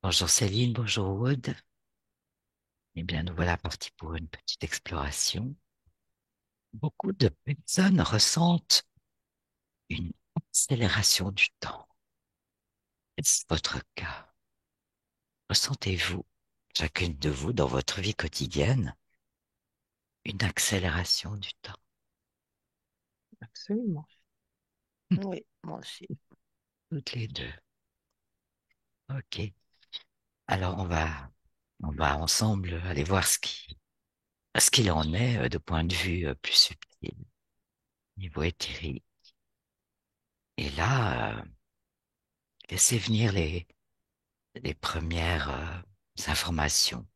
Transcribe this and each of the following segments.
Bonjour Céline, bonjour Aude. Eh bien, nous voilà partis pour une petite exploration. Beaucoup de personnes ressentent une accélération du temps. Est-ce votre cas? Ressentez-vous, chacune de vous, dans votre vie quotidienne, une accélération du temps? Absolument. Hum, Oui, moi aussi. Toutes les deux. OK. Alors, on va ensemble aller voir ce qu'il en est de point de vue plus subtil, niveau éthérique. Et là, laissez venir les premières informations,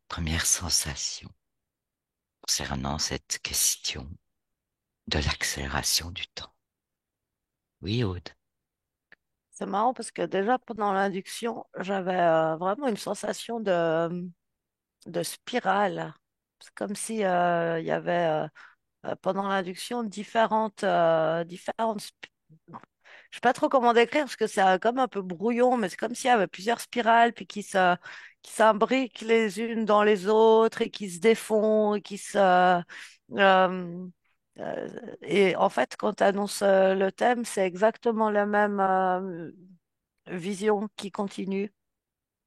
premières sensations concernant cette question de l'accélération du temps. Oui, Aude. C'est marrant parce que déjà pendant l'induction, j'avais vraiment une sensation de spirale. C'est comme si il y avait pendant l'induction je sais pas trop comment décrire parce que c'est comme un peu brouillon, mais c'est comme s'il y avait plusieurs spirales puis qui s'imbriquent les unes dans les autres et qui se défont et euh, et en fait, quand tu annonces le thème, c'est exactement la même vision qui continue.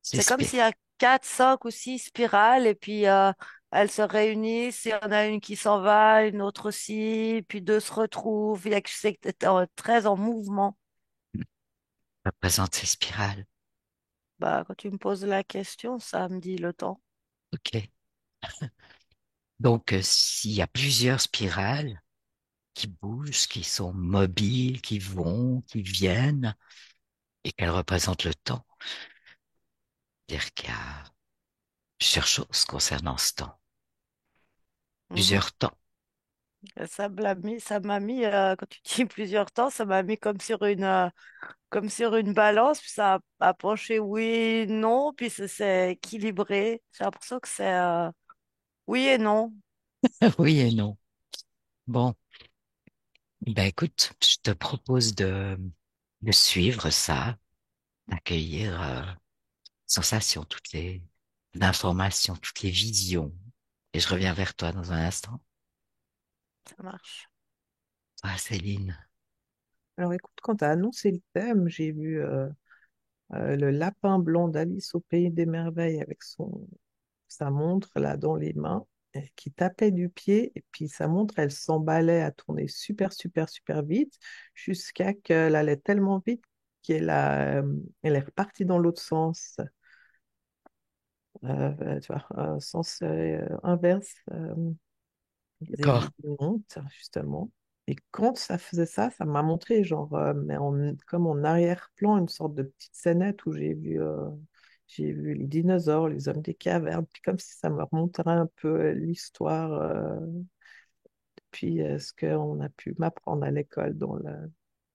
C'est C'est comme spé- s'il y a quatre, cinq ou six spirales et puis elles se réunissent. Il y en a une qui s'en va, une autre aussi, puis deux se retrouvent. Il y a que c'est très en mouvement. représente ces spirales. Bah, quand tu me poses la question, ça me dit le temps. OK. Donc, s'il y a plusieurs spirales qui bougent, qui sont mobiles, qui vont, qui viennent, et qu'elles représentent le temps, c'est-à-dire qu'il y a plusieurs choses concernant ce temps, Mhm. plusieurs temps. Ça m'a mis, quand tu dis plusieurs temps, ça m'a mis comme sur une balance, puis ça a penché oui, non, puis ça s'est équilibré. J'ai l'impression que c'est oui et non. Oui et non. Bon, ben écoute, je te propose de suivre ça, d'accueillir sensations, toutes les informations, toutes les visions. Et je reviens vers toi dans un instant. Ça marche. Ah, Céline. Alors écoute, quand tu as annoncé le thème, j'ai vu le lapin blanc d'Alice au Pays des Merveilles avec sa montre là dans les mains, et qui tapait du pied, et puis sa montre, elle s'emballait à tourner super, super, super vite, jusqu'à qu'elle allait tellement vite elle est repartie dans l'autre sens, tu vois, sens inverse. Des D'accord. montes, justement. Et quand ça faisait ça, ça m'a montré, genre, comme en arrière-plan, une sorte de petite scénette où j'ai vu les dinosaures, les hommes des cavernes, puis comme si ça me remonterait un peu l'histoire, puis ce qu'on a pu m'apprendre à l'école dans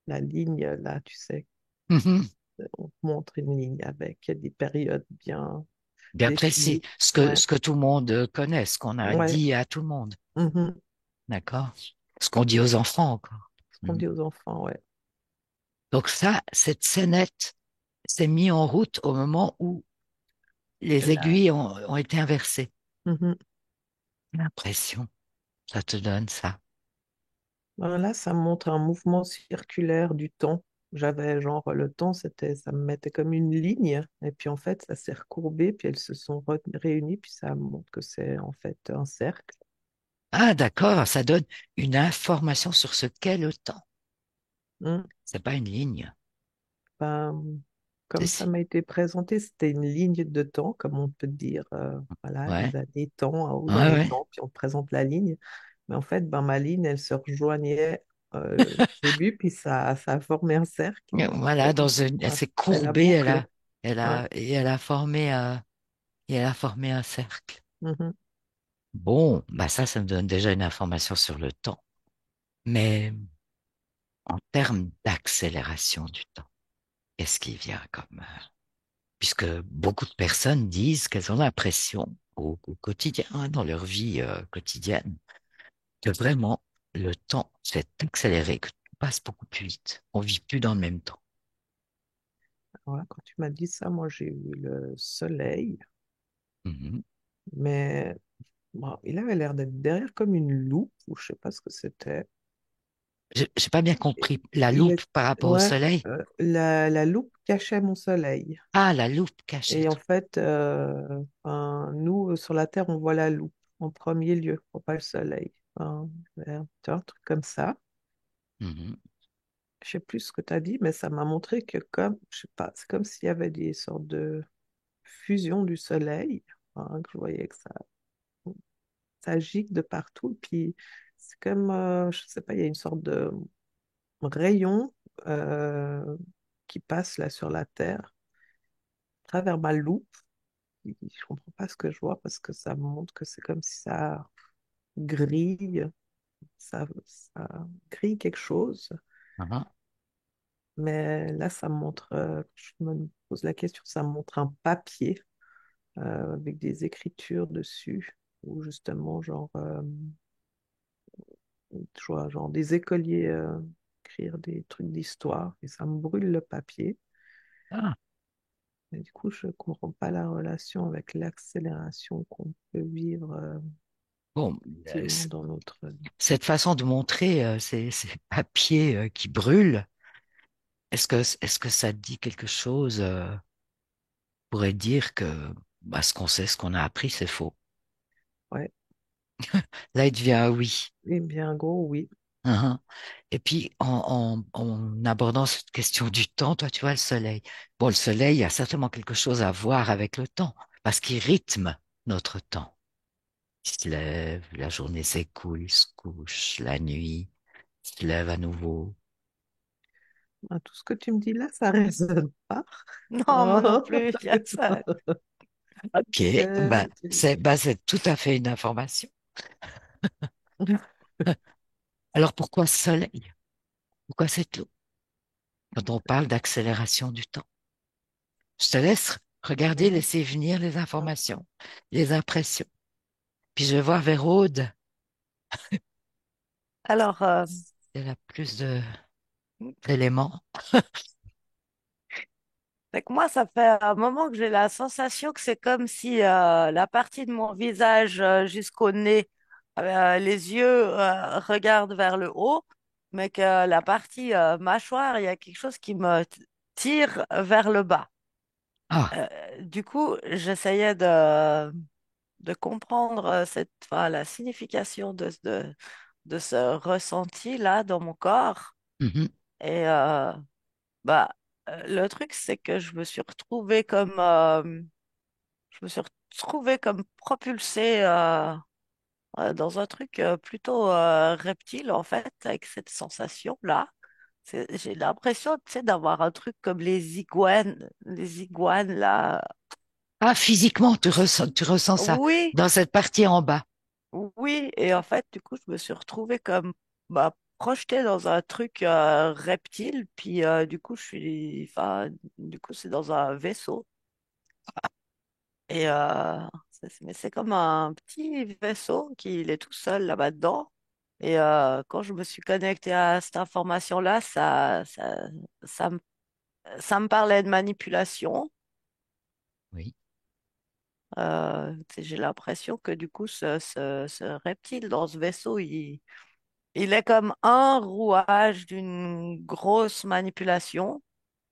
la ligne, là, tu sais, Mhm. on te montre une ligne avec des périodes bien Bien précis. définies. Ouais, Ce que tout le monde connaît, ce qu'on a ouais. dit à tout le monde. Mhm. D'accord? Ce qu'on dit aux enfants encore. Ce qu'on Mhm. dit aux enfants, ouais. Donc ça, cette scénette s'est mise en route au moment où les Là. aiguilles ont été inversées. Mhm. L'impression, ça te donne ça. Ben là, ça me montre un mouvement circulaire du temps. J'avais genre le temps, ça me mettait comme une ligne, et puis en fait, ça s'est recourbé, puis elles se sont réunies, puis ça montre que c'est en fait un cercle. Ah, d'accord, ça donne une information sur ce qu'est le temps. Hmm. C'est pas une ligne. Ben, C'est comme ça si. m'a été présenté, c'était une ligne de temps, comme on peut dire, voilà, Ouais, les années temps, en haut dans ouais, les ouais. temps, puis on te présente la ligne. Mais en fait, ben, ma ligne, elle se rejoignait au début, puis ça a formé un cercle. Voilà, elle Ouais, s'est c'est la courbée, boucle. Ouais. et elle a formé un cercle. Mhm. Bon, bah ça me donne déjà une information sur le temps. Mais en termes d'accélération du temps, qu'est-ce qui vient comme, puisque beaucoup de personnes disent qu'elles ont l'impression au quotidien, hein, dans leur vie quotidienne, que vraiment le temps s'est accéléré, que tout passe beaucoup plus vite. On vit plus dans le même temps. Voilà, quand tu m'as dit ça, moi j'ai vu le soleil, Mhm. mais bon, il avait l'air d'être derrière comme une loupe, ou je sais pas ce que c'était. J'ai pas bien Et compris. La il loupe est, par rapport au ouais, soleil? la loupe cachait mon soleil. Ah, la loupe cachée. Et en fait, enfin, nous, sur la Terre, on voit la loupe en premier lieu, on voit pas le soleil. Enfin, tu vois, un truc comme ça. Mhm. Je sais plus ce que tu as dit, mais ça m'a montré que comme, je sais pas, c'est comme s'il y avait des sortes de fusion du soleil, hein, que je voyais que ça gicle de partout. Puis c'est comme, je sais pas, il y a une sorte de rayon euh, qui passe là sur la Terre, à travers ma loupe. Je comprends pas ce que je vois parce que ça me montre que c'est comme si ça grille, ça grille quelque chose. Mhm. Mais là, ça me montre, je me pose la question, ça me montre un papier avec des écritures dessus, ou justement, je vois, genre des écoliers écrire des trucs d'histoire, et ça me brûle le papier. Ah, Et du coup, je ne comprends pas la relation avec l'accélération qu'on peut vivre bon, effectivement dans notre vie. cette façon de montrer ces papiers qui brûlent, est-ce que ça dit quelque chose, pourrait dire que bah, ce qu'on sait, ce qu'on a appris, c'est faux. Ouais, Là, il devient un oui. eh bien, gros, oui. Uhum. Et puis, en abordant cette question du temps, toi, tu vois le soleil. Bon, le soleil a certainement quelque chose à voir avec le temps, parce qu'il rythme notre temps. Il se lève, la journée s'écoule, il se couche, la nuit, il se lève à nouveau. Ah, tout ce que tu me dis là, ça résonne pas. Non, moi non Oh, plus, il y a ça. Ok, euh, bah, c'est tout à fait une information. Alors pourquoi soleil? Pourquoi cette loupe quand on parle d'accélération du temps? Je te laisse regarder, Mhm. laisser venir les informations, les impressions. Puis je vais voir vers Aude, Alors, elle a plus d'éléments. Fait que moi, ça fait un moment que j'ai la sensation que c'est comme si la partie de mon visage jusqu'au nez, les yeux regardent vers le haut, mais que la partie mâchoire, il y a quelque chose qui me tire vers le bas. Ah, Du coup, j'essayais de comprendre enfin, la signification de ce ressenti-là dans mon corps. mhm, Et bah, le truc, c'est que je me suis retrouvée comme propulsée dans un truc plutôt reptile, en fait, avec cette sensation-là. J'ai l'impression, tu sais, d'avoir un truc comme les iguanes, là. ah, physiquement, tu ressens ça Oui, dans cette partie en bas. oui. Et en fait, du coup, je me suis retrouvée comme bah, projetée dans un truc reptile. Puis, du coup, enfin, du coup, c'est dans un vaisseau. Et mais c'est comme un petit vaisseau qui il est tout seul là-bas dedans. Et quand je me suis connectée à cette information-là, ça me, ça me parlait de manipulation. Oui. Tu sais, j'ai l'impression que du coup, ce reptile dans ce vaisseau, il est comme un rouage d'une grosse manipulation.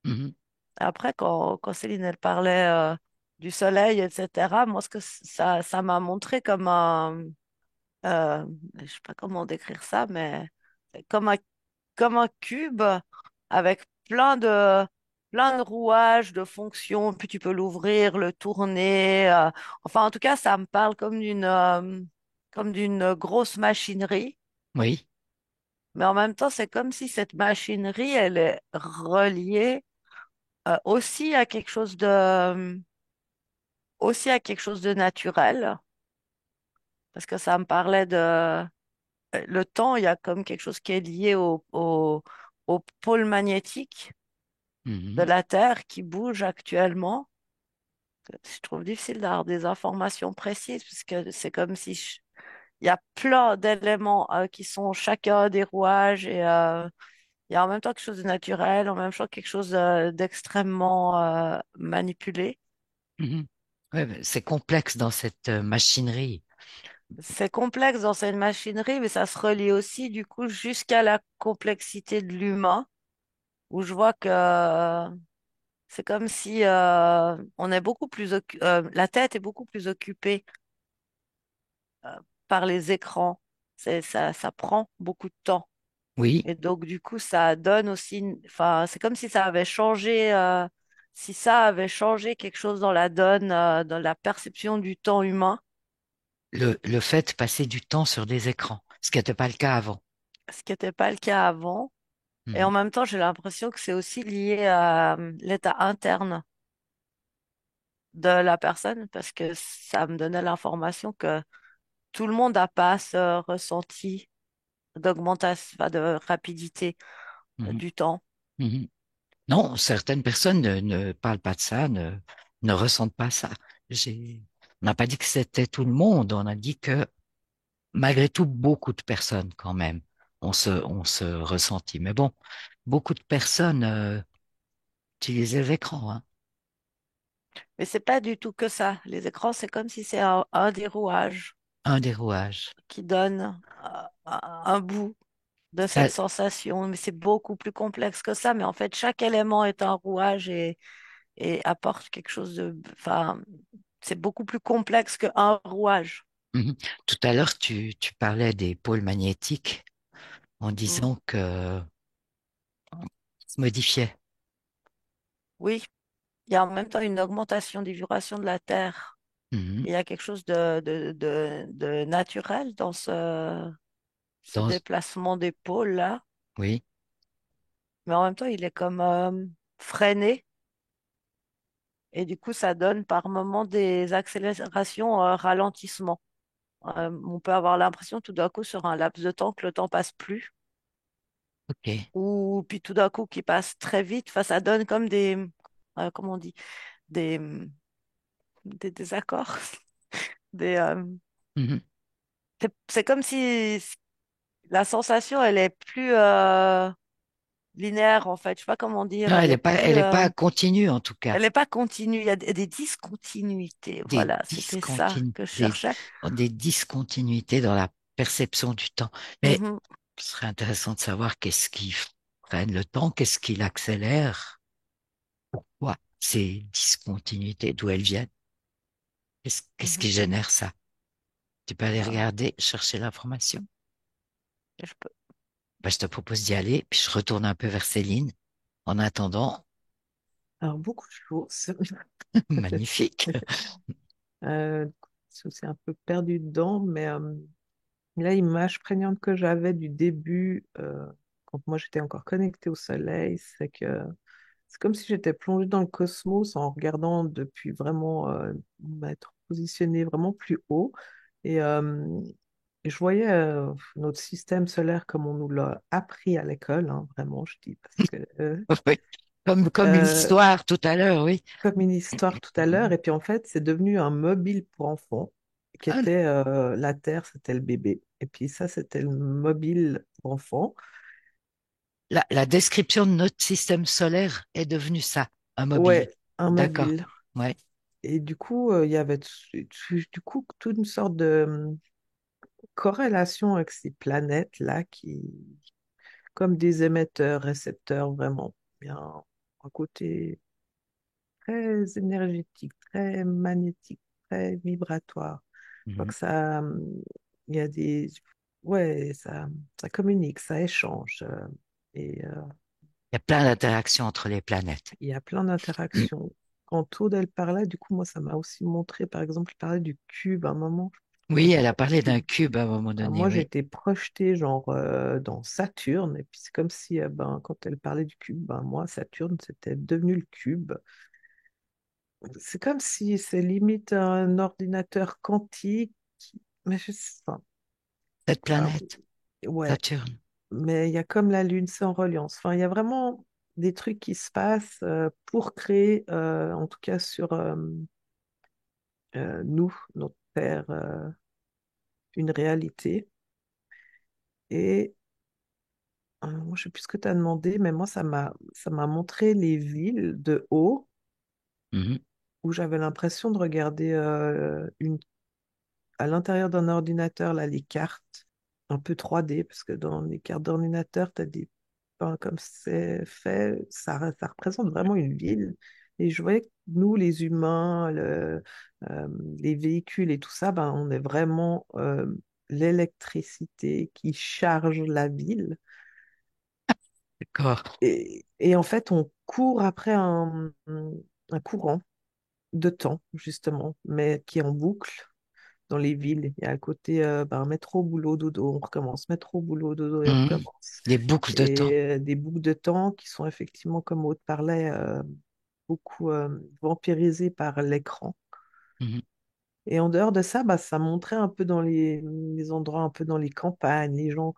Mhm, Après, quand Céline elle parlait du soleil, etc., moi, ce que ça m'a montré comme euh, je sais pas comment décrire ça, mais c'est comme un cube avec plein de rouages, de fonctions, puis tu peux l'ouvrir, le tourner. Enfin, en tout cas, ça me parle comme d'une grosse machinerie. oui. Mais en même temps, c'est comme si cette machinerie, elle est reliée aussi à quelque chose de naturel. Parce que ça me parlait le temps, il y a comme quelque chose qui est lié au pôle magnétique de Mhm, la Terre qui bouge actuellement. Je trouve difficile d'avoir des informations précises parce que c'est comme si il y a plein d'éléments qui sont chacun des rouages et Il y a en même temps quelque chose de naturel, en même temps quelque chose d'extrêmement manipulé. Mhm. Ouais, ben, c'est complexe dans cette machinerie. C'est complexe dans cette machinerie, mais ça se relie aussi du coup jusqu'à la complexité de l'humain, où je vois que c'est comme si on est beaucoup plus la tête est beaucoup plus occupée euh, par les écrans. Ça prend beaucoup de temps. Oui, Et donc, du coup, ça donne aussi, enfin, c'est comme si ça avait changé, si ça avait changé quelque chose dans la donne, dans la perception du temps humain, le fait de passer du temps sur des écrans, ce qui n'était pas le cas avant. ce qui n'était pas le cas avant. Et en Mhm. même temps, j'ai l'impression que c'est aussi lié à l'état interne de la personne, parce que ça me donnait l'information que tout le monde n'a pas ce ressenti d'augmentation, enfin, de rapidité Mhm. du temps. Mhm. Non, certaines personnes ne parlent pas de ça, ne ressentent pas ça. On n'a pas dit que c'était tout le monde, on a dit que malgré tout, beaucoup de personnes quand même ont ce ressenti. Mais bon, beaucoup de personnes utilisent les écrans, hein. Mais c'est pas du tout que ça. Les écrans, c'est comme si c'est un des rouages Un des rouages. qui donne un bout de Ça, cette sensation. Mais c'est beaucoup plus complexe que ça. Mais en fait, chaque élément est un rouage et apporte quelque chose de... Enfin, c'est beaucoup plus complexe qu'un rouage. mhm. Tout à l'heure, tu parlais des pôles magnétiques en Mm. disant que se modifiaient. Oui, il y a en même temps une augmentation des vibrations de la Terre. Mhm. Il y a quelque chose de naturel dans ce Dans, déplacement des pôles-là. oui, Mais en même temps, il est comme freiné. Et du coup, ça donne par moments des accélérations, ralentissements. On peut avoir l'impression tout d'un coup sur un laps de temps que le temps passe plus, ok. ou puis tout d'un coup qu'il passe très vite. Enfin, ça donne comme comment on dit, des, des accords. Des, Mhm. c'est comme si la sensation, elle est plus linéaire en fait. Je sais pas comment dire. Non, elle est pas continue en tout cas. Elle n'est pas continue. Il y a des discontinuités. Des Voilà, c'était ça que je des, cherchais. des discontinuités dans la perception du temps. Mais Mhm, ce serait intéressant de savoir qu'est-ce qui freine le temps, qu'est-ce qui l'accélère, pourquoi ces discontinuités, d'où elles viennent, qu'est-ce mhm. qui génère ça? Tu peux aller Ah, regarder, chercher l'information. je peux. Ben, je te propose d'y aller, puis je retourne un peu vers Céline. En attendant, Alors, beaucoup de choses. magnifique. Euh, je suis un peu perdue dedans, mais là, l'image prégnante que j'avais du début, quand moi j'étais encore connectée au soleil, c'est que c'est comme si j'étais plongée dans le cosmos en regardant depuis vraiment m'être positionnée vraiment plus haut. Et, et je voyais notre système solaire comme on nous l'a appris à l'école, hein, vraiment, je dis, parce que Oui. Comme euh, l'histoire tout à l'heure, oui. comme une histoire tout à l'heure. Et puis en fait, c'est devenu un mobile pour enfants, qui Ah, était la Terre, c'était le bébé. Et puis ça, c'était le mobile pour enfants. la description de notre système solaire est devenue ça, un mobile. Ouais, un D'accord. mobile. Ouais. Et du coup, il y avait du coup toute une sorte de corrélation avec ces planètes-là qui, comme des émetteurs, récepteurs, vraiment bien, un côté très énergétique, très magnétique, très vibratoire. Je crois Mhm. que ça, il y a des, ouais, ça communique, ça échange, et Il y a plein d'interactions entre les planètes. il y a plein d'interactions. Quand Aude, elle parlait, du coup, moi, ça m'a aussi montré, par exemple, elle parlait du cube à un moment. Oui, elle a Le parlé d'un cube. cube à un moment Alors, donné, moi, oui. j'étais projetée genre dans Saturne, et puis c'est comme si, ben, quand elle parlait du cube, ben, moi, Saturne, c'était devenu le cube. C'est comme si c'est limite un ordinateur quantique, mais je sais pas. Cette Ah, planète, ouais, Saturne. mais il y a comme la Lune, c'est en reliance. Enfin, il y a vraiment des trucs qui se passent pour créer, en tout cas sur nous, notre Terre, une réalité. Et Moi, je sais plus ce que tu as demandé, mais moi, ça m'a montré les villes de haut Mhm, où j'avais l'impression de regarder à l'intérieur d'un ordinateur, là, les cartes, un peu 3D, parce que dans les cartes d'ordinateur, tu as des comme c'est fait, ça représente vraiment une ville. Et je voyais que nous, les humains, les véhicules et tout ça, ben, on est vraiment l'électricité qui charge la ville. d'accord. Et en fait, on court après un courant de temps, justement, mais qui est en boucle dans les villes. Et à côté, ben, métro, boulot, dodo, on recommence. Métro, boulot, dodo, et on Mhm. recommence. Des boucles de temps. Et des boucles de temps qui sont effectivement, comme Aude parlait, beaucoup vampirisées par l'écran. Mhm, Et en dehors de ça, bah, ça montrait un peu dans les endroits, un peu dans les campagnes, les gens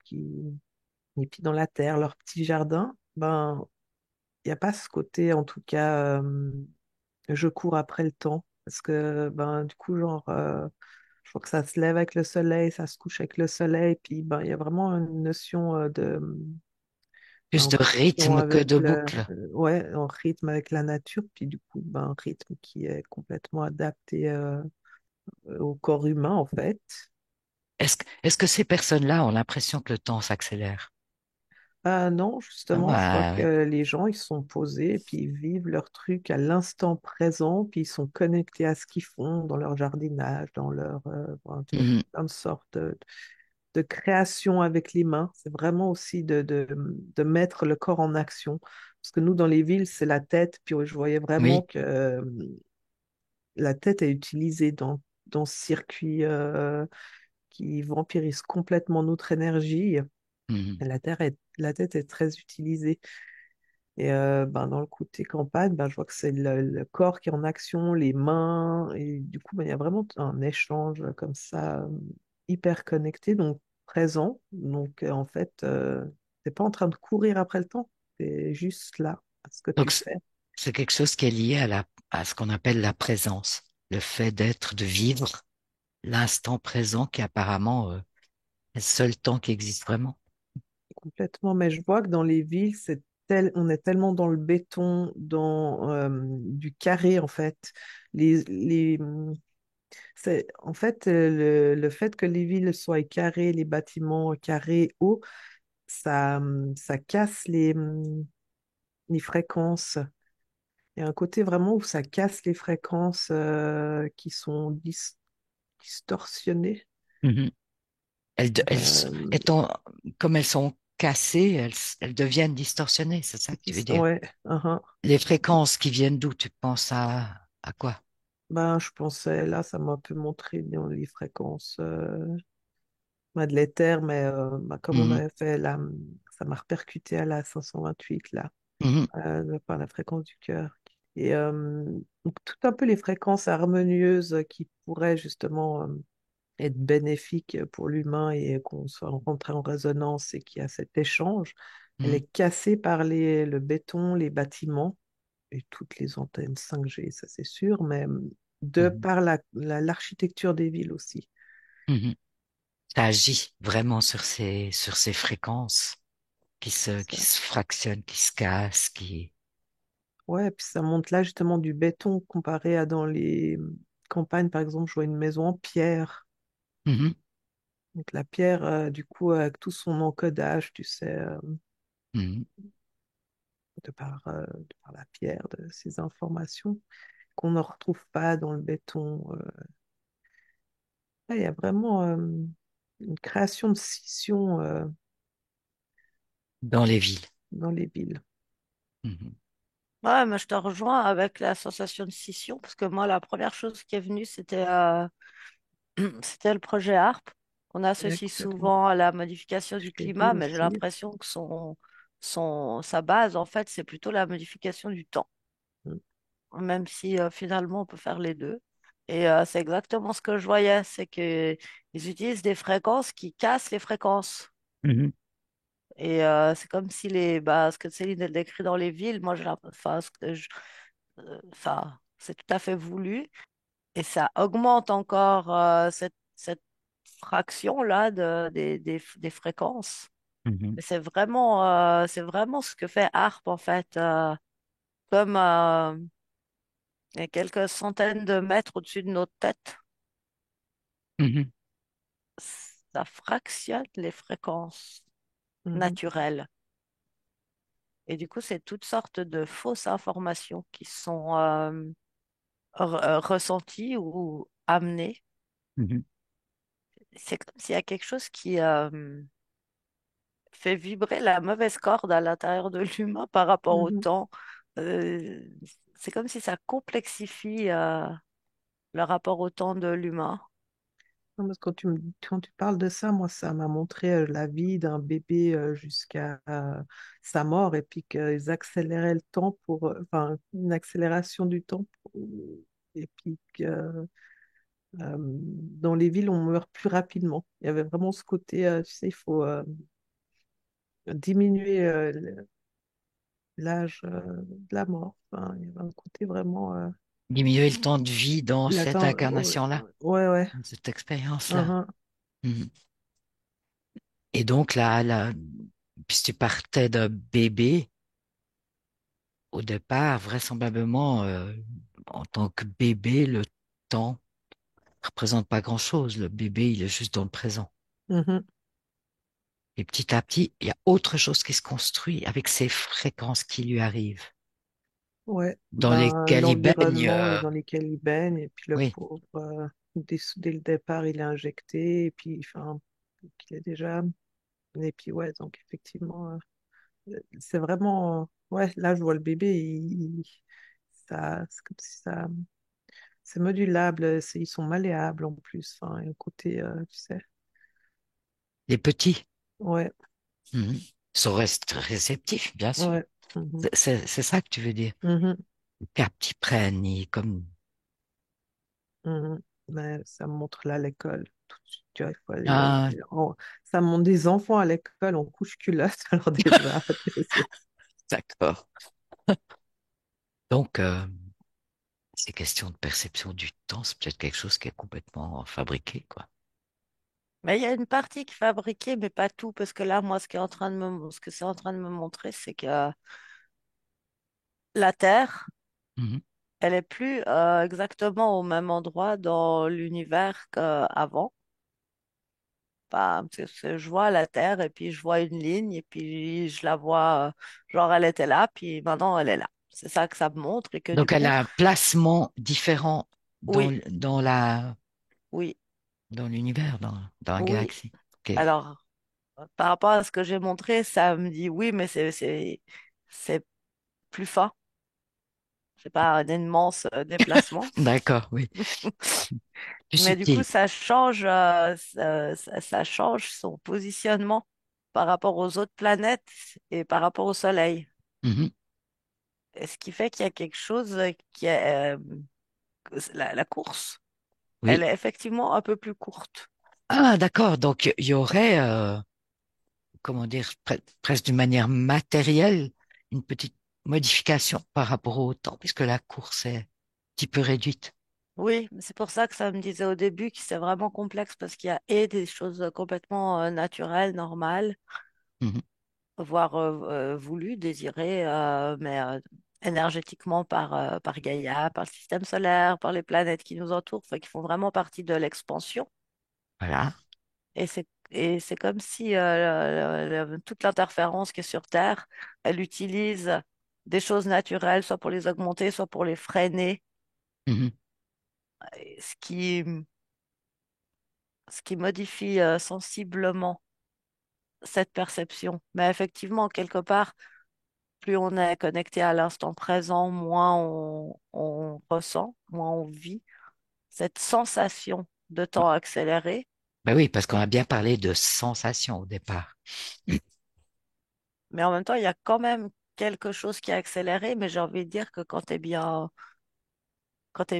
les pieds dans la terre, leur petit jardin. Ben, il n'y a pas ce côté, en tout cas, je cours après le temps. Parce que, ben, du coup, genre, je crois que ça se lève avec le soleil, ça se couche avec le soleil. Puis, ben, il y a vraiment une notion ben, plus en de connexion rythme que avec de boucle. ouais, en rythme avec la nature. Puis, du coup, ben, un rythme qui est complètement adapté au corps humain, en fait. Est-ce que ces personnes-là ont l'impression que le temps s'accélère? Ah non, Ah, justement, je vois ouais. que les gens, ils sont posés, et puis ils vivent leur truc à l'instant présent, puis ils sont connectés à ce qu'ils font dans leur jardinage, dans leur, bon, tu vois, Mhm, plein de sortes de création avec les mains. C'est vraiment aussi de mettre le corps en action. Parce que nous, dans les villes, c'est la tête, puis je voyais vraiment oui. que la tête est utilisée dans ce circuit qui vampirise complètement notre énergie. Mhm, Et la tête est très utilisée. Et ben, dans le côté campagne, ben, je vois que c'est le corps qui est en action, les mains, et du coup, ben, il y a vraiment un échange comme ça, hyper connecté, donc présent. Donc en fait, t'es pas en train de courir après le temps, t'es juste là, à ce que tu Donc, fais. c'est quelque chose qui est lié à ce qu'on appelle la présence, le fait d'être, de vivre l'instant présent qui apparemment est le seul temps qui existe vraiment. Complètement, mais je vois que dans les villes, on est tellement dans le béton, dans du carré en fait. Les, en fait, le fait que les villes soient carrées, les bâtiments carrés, hauts, ça casse les fréquences. Il y a un côté vraiment où ça casse les fréquences qui sont distorsionnées. Mhm. Euh, Étant, comme elles sont cassées, elles deviennent distorsionnées, c'est ça que tu veux dire? ouais, uhum. Les fréquences qui viennent d'où? Tu penses à quoi? Ben, je pensais, là, ça m'a un peu montré dans les fréquences ben, de l'éther, mais ben, comme on Mhm, avait fait là, ça m'a repercuté à la 528 là. mhm, Par la fréquence du cœur. Et donc, tout un peu les fréquences harmonieuses qui pourraient justement être bénéfiques pour l'humain et qu'on soit rentré en résonance et qu'il y a cet échange, elle mhm, est cassée par le béton, les bâtiments et toutes les antennes 5G, ça c'est sûr, mais de mhm, par l'architecture des villes aussi. mhm. Ça agit vraiment sur ces fréquences qui Ça. se fractionnent, qui se cassent, qui... Ouais, puis ça monte là justement du béton comparé à dans les campagnes, par exemple, je vois une maison en pierre. Mhm, Donc la pierre, du coup, avec tout son encodage, tu sais, mhm. de par la pierre, de ces informations qu'on ne retrouve pas dans le béton. Là, il y a vraiment une création de scission Dans les villes. dans les villes. Mhm, Ouais, mais je te rejoins avec la sensation de scission, parce que moi, la première chose qui est venue, c'était le projet HARP, qu'on Ouais, associe complètement. souvent à la modification Je du t'ai vu climat, mais j'ai aussi. l'impression que sa base, en fait, c'est plutôt la modification du temps, Mm. même si finalement, on peut faire les deux. Et c'est exactement ce que je voyais, c'est qu'ils utilisent des fréquences qui cassent les fréquences. mhm. Et c'est comme si ce que Céline elle décrit dans les villes, moi, enfin, c'est tout à fait voulu et ça augmente encore cette fraction-là des fréquences. Mhm, Et c'est vraiment ce que fait Harp en fait. Comme il y a quelques centaines de mètres au-dessus de notre tête, mhm, ça fractionne les fréquences Mhm. naturelles. Et du coup, c'est toutes sortes de fausses informations qui sont ressenties ou amenées. mhm, C'est comme s'il y a quelque chose qui fait vibrer la mauvaise corde à l'intérieur de l'humain par rapport au Mhm. temps. Euh, c'est comme si ça complexifie le rapport au temps de l'humain. Non, parce que quand tu parles de ça, moi, ça m'a montré la vie d'un bébé jusqu'à sa mort et puis qu'ils accéléraient le temps enfin, une accélération du temps et puis que dans les villes, on meurt plus rapidement. Il y avait vraiment ce côté, tu sais, il faut diminuer l'âge de la mort. Enfin, il y avait un côté vraiment. Diminuer le temps de vie dans cette Ouais, incarnation-là, ouais. Ouais. dans cette expérience-là. Mhm. Mhm. Et donc puisque tu partais d'un bébé, au départ, vraisemblablement, en tant que bébé, le temps représente pas grand-chose. Le bébé, il est juste dans le présent. Mhm. Et petit à petit, il y a autre chose qui se construit avec ces fréquences qui lui arrivent, Ouais, dans ben, lesquelles il baigne. l'environnement dans lequel il baigne, et puis le Oui, pauvre, dès le départ, il est injecté, et puis enfin, il est déjà. Et puis ouais, donc effectivement, c'est vraiment. Ouais, là, je vois le bébé, c'est comme si ça. C'est modulable, ils sont malléables en plus. Enfin, il y a un côté, tu sais. les petits Ouais, mhm, sont réceptifs, bien sûr. ouais. Mhm, C'est ça que tu veux dire. mhm, Cap, ils prennent, comme... mhm. Mais ça me montre là l'école. Tout de suite, tu vois, il faut aller. Ah, Ça me montre des enfants à l'école en couche-culotte, alors déjà. d'accord. Donc, ces questions de perception du temps, c'est peut-être quelque chose qui est complètement fabriqué, quoi. Mais il y a une partie qui est fabriquée, mais pas tout, parce que là, moi, ce que c'est en train de me montrer, c'est que la Terre, Mhm. elle est plus exactement au même endroit dans l'univers qu'avant. Bah, parce que je vois la Terre et puis je vois une ligne et puis je la vois, genre elle était là, puis maintenant elle est là. C'est ça que ça me montre et que du Donc, elle coup, a un placement différent oui, oui, dans l'univers, dans la oui. galaxie. Ok. Alors, par rapport à ce que j'ai montré, ça me dit oui, mais c'est plus fin. C'est pas un immense déplacement. D'accord, oui. Plus Mais du coup, subtil. ça change, ça change son positionnement par rapport aux autres planètes et par rapport au Soleil. Mhm. Et ce qui fait qu'il y a quelque chose qui est la course. Elle Oui. est effectivement un peu plus courte. Ah, d'accord. Donc, il y aurait, comment dire, presque d'une manière matérielle, une petite modification par rapport au temps, puisque la course est un petit peu réduite. Oui, mais c'est pour ça que ça me disait au début que c'est vraiment complexe parce qu'il y a et des choses complètement naturelles, normales, Mhm. voire voulues, désirées, mais énergétiquement par Gaïa, par le système solaire, par les planètes qui nous entourent, enfin, qui font vraiment partie de l'expansion. Voilà. Et c'est comme si toute l'interférence qui est sur Terre, elle utilise des choses naturelles, soit pour les augmenter, soit pour les freiner, Mhm. et ce qui modifie sensiblement cette perception. Mais effectivement, quelque part, plus on est connecté à l'instant présent, moins on ressent, moins on vit cette sensation de temps accéléré. Ben oui, parce qu'on a bien parlé de sensation au départ. Mais en même temps, il y a quand même quelque chose qui est accéléré, mais j'ai envie de dire que quand tu es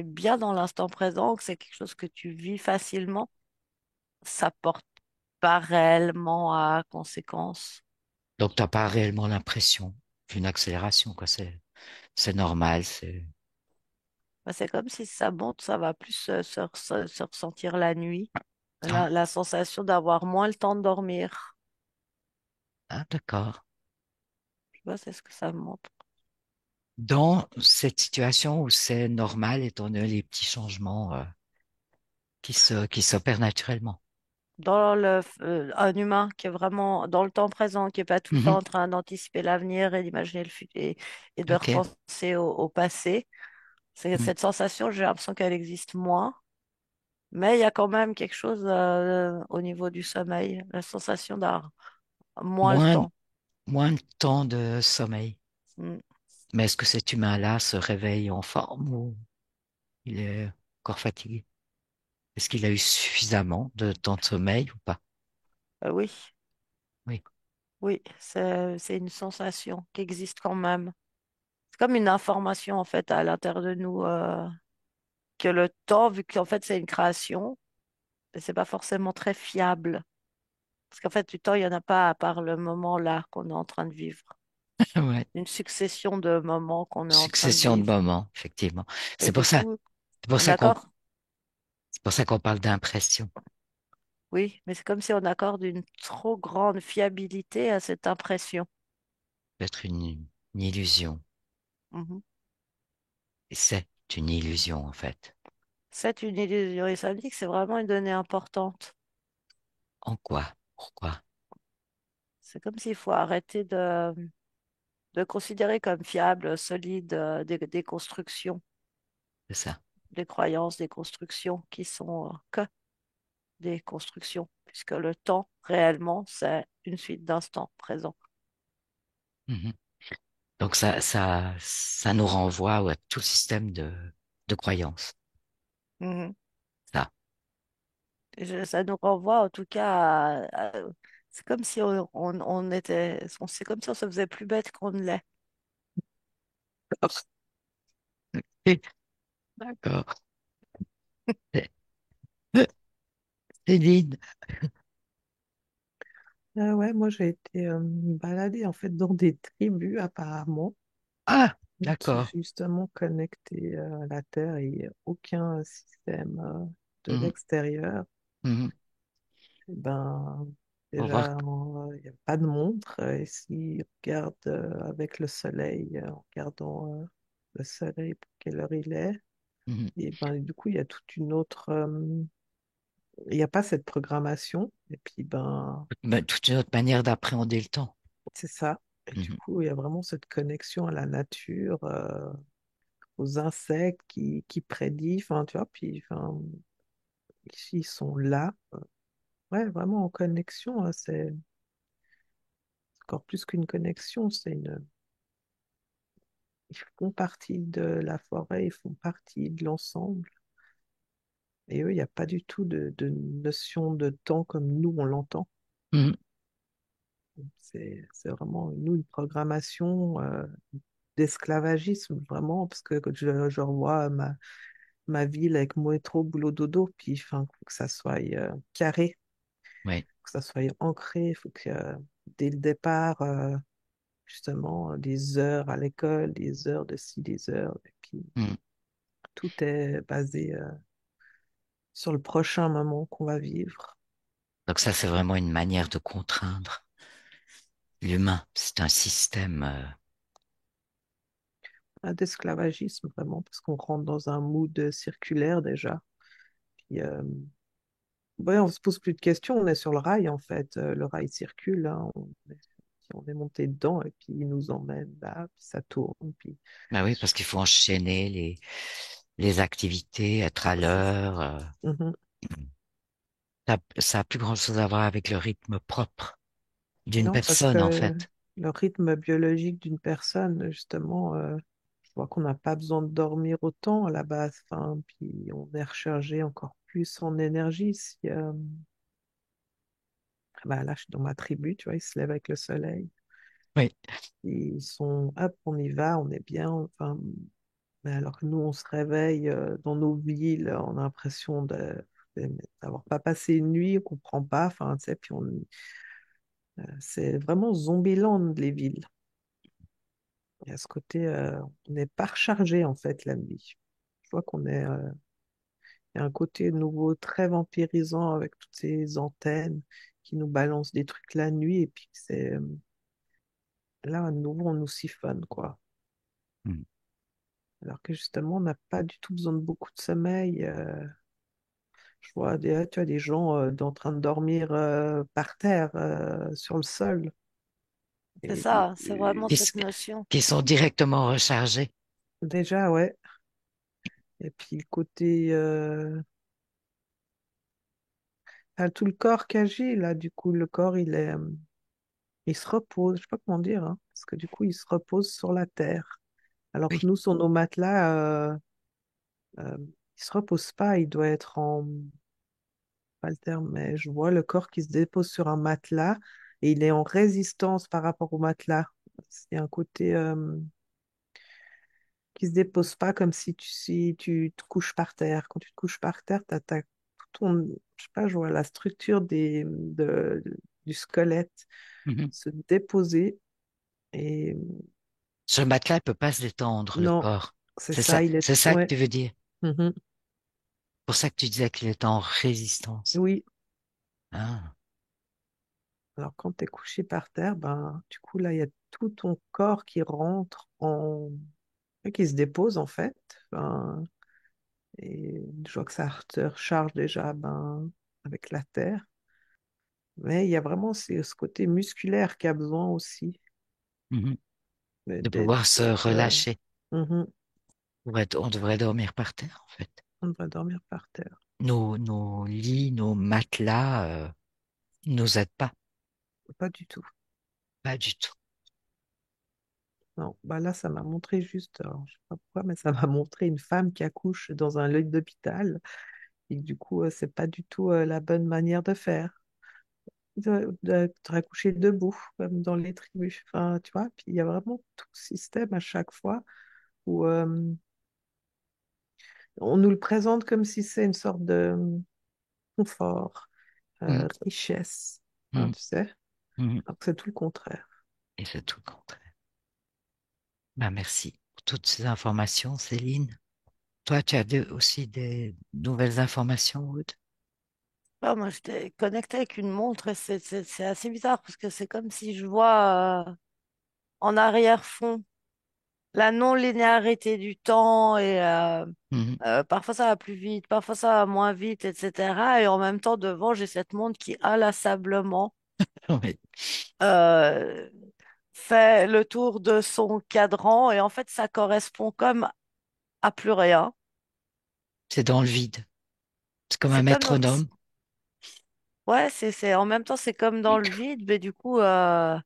bien dans l'instant présent, que c'est quelque chose que tu vis facilement, ça porte pas réellement à conséquence. Donc, t'as pas réellement l'impression d'une accélération, quoi. C'est normal, Bah, c'est comme si ça monte, ça va plus se ressentir la nuit, ah, la sensation d'avoir moins le temps de dormir. Ah, d'accord. Je vois, c'est ce que ça me montre. Dans cette situation où c'est normal, étant donné les petits changements qui s'opèrent naturellement. Un humain qui est vraiment dans le temps présent, qui est pas tout le temps Mhm. en train d'anticiper l'avenir et d'imaginer le futur et de Ok. repenser au passé. Mm. Cette sensation, j'ai l'impression qu'elle existe moins, mais il y a quand même quelque chose au niveau du sommeil, la sensation d'avoir moins le Moins, temps. moins de temps de sommeil. Mm. Mais est-ce que cet humain-là se réveille en forme ou il est encore fatigué? Est-ce qu'il a eu suffisamment de temps de sommeil ou pas? Oui, Oui. oui, c'est une sensation qui existe quand même. C'est comme une information en fait à l'intérieur de nous que le temps, vu qu'en fait c'est une création, c'est pas forcément très fiable. Parce qu'en fait, du temps, il n'y en a pas à part le moment là qu'on est en train de vivre. Ouais. Une succession de moments qu'on est en train de Succession de vivre. moments, effectivement. Et C'est pour du ça, coup, c'est pour on ça qu'on, accorde, c'est pour ça qu'on parle d'impression. oui, mais c'est comme si on accorde une trop grande fiabilité à cette impression. Peut-être une illusion. Mhm. Et c'est une illusion, en fait. C'est une illusion et ça me dit que c'est vraiment une donnée importante. En quoi? Pourquoi? C'est comme s'il faut arrêter de considérer comme fiable, solide, des constructions, C'est ça. des croyances, des constructions qui sont que des constructions, puisque le temps, réellement, c'est une suite d'instants présents. Mhm. Donc ça nous renvoie à tout le système de croyances. Mhm. Ça. Ça nous renvoie en tout cas c'est comme si on était, c'est comme si on se faisait plus bête qu'on ne l'est. Et- D'accord. C'est- Céline. Ah ouais, moi j'ai été baladée en fait dans des tribus apparemment Ah, qui d'accord. justement connectaient à la Terre et aucun système de Mhm. l'extérieur. Mhm. Eh ben, Pour voir. déjà, il n'y a pas de montre. Et s'ils regardent avec le soleil, en regardant le soleil pour quelle heure il est, Mhm. et ben, du coup, il y a toute une autre. Il n'y a pas cette programmation. Et puis, ben, Toute une autre manière d'appréhender le temps. c'est ça. Et du Mhm. coup, il y a vraiment cette connexion à la nature, aux insectes qui prédisent. Enfin, tu vois, puis enfin, ici, ils sont là. Ouais, vraiment en connexion, hein, c'est encore plus qu'une connexion, c'est une. Ils font partie de la forêt, ils font partie de l'ensemble. Et eux, il n'y a pas du tout de notion de temps comme nous, on l'entend. Mhm. C'est vraiment, nous, une programmation d'esclavagisme, vraiment, parce que quand je revois ma ville avec métro, boulot, dodo, puis enfin, faut que ça soit carré, Oui. que ça soit ancré, il faut que dès le départ, justement, des heures à l'école, des heures de ci, des heures, et puis Mhm. tout est basé sur le prochain moment qu'on va vivre. Donc ça, c'est vraiment une manière de contraindre l'humain. C'est un système. D'esclavagisme, vraiment, parce qu'on rentre dans un mood circulaire déjà. Puis, ouais, on se pose plus de questions, on est sur le rail en fait. Le rail circule, hein, on est monté dedans et puis il nous emmène là, puis ça tourne. Puis Bah oui, parce qu'il faut enchaîner les activités, être à c'est ça. l'heure. Mhm. Ça a plus grand-chose à voir avec le rythme propre d'une Non, parce personne, en que fait. le rythme biologique d'une personne, justement, je vois qu'on n'a pas besoin de dormir autant à la base. Enfin, puis on est rechargé encore plus en énergie si, bah là, je suis dans ma tribu, tu vois, ils se lèvent avec le soleil. Oui. Ils sont, hop, on y va, on est bien. Enfin, mais alors que nous, on se réveille dans nos villes, on a l'impression d'avoir pas passé une nuit, on comprend pas. Enfin, tu sais, puis c'est vraiment Zombieland, les villes. Il y a ce côté, on n'est pas rechargé en fait la nuit. Je vois qu'on est, il y a un côté nouveau très vampirisant avec toutes ces antennes. qui nous balance des trucs la nuit et puis que c'est là à nouveau on nous siphonne quoi. Mm. Alors que justement on n'a pas du tout besoin de beaucoup de sommeil. Je vois tu as des gens en train de dormir par terre sur le sol. C'est Et, ça, c'est vraiment Qui, et s- cette notion. qui sont directement rechargés. déjà ouais. Et puis le côté tout le corps qui agit là, du coup le corps il se repose, je sais pas comment dire, hein, parce que du coup il se repose sur la terre. Alors que Oui. nous sur nos matelas il se repose pas, il doit être en pas le terme, mais je vois le corps qui se dépose sur un matelas et il est en résistance par rapport au matelas. C'est un côté qui se dépose pas comme si tu te couches par terre. Quand tu te couches par terre, t'as tout ton, je sais pas, je vois la structure du squelette Mhm. se déposer et Ce matelas ne peut pas se détendre, le non, corps. c'est ça, il est, C'est ça que ouais, tu veux dire. mhm, Pour ça que tu disais qu'il était en résistance. oui. Ah. Alors quand tu es couché par terre, ben, du coup, là, il y a tout ton corps qui rentre qui se dépose en fait. Ben, et je vois que ça te recharge déjà ben, avec la terre. Mais il y a vraiment ce côté musculaire qui a besoin aussi Mhm. De d'être. pouvoir se relâcher. Mhm, On devrait dormir par terre, en fait. on devrait dormir par terre. Nos lits, nos matelas, nous aident pas. Pas du tout. Pas du tout. Non, bah là, ça m'a montré juste, alors, je sais pas pourquoi, mais ça m'a montré une femme qui accouche dans un lit d'hôpital. Et que du coup, c'est pas du tout la bonne manière de faire. De accoucher debout, comme dans les tribus. Enfin, tu vois, puis il y a vraiment tout le système à chaque fois où on nous le présente comme si c'est une sorte de confort, Mm. richesse, hein, Mm. tu sais, Mm. alors que c'est tout le contraire. Et c'est tout le contraire. Ben, merci pour toutes ces informations, Céline. Toi, tu as aussi des nouvelles informations, Aude? Ah, moi, j'étais connectée avec une montre et c'est assez bizarre parce que c'est comme si je vois en arrière-fond la non-linéarité du temps et Mhm. parfois ça va plus vite, parfois ça va moins vite, etc. Et en même temps, devant, j'ai cette montre qui inlassablement Oui. euh, fait le tour de son cadran et en fait, ça correspond comme à plus rien. C'est dans le vide. C'est comme un C'est comme dans... métronome. Ouais, en même temps, c'est comme dans le vide, mais du coup, bah,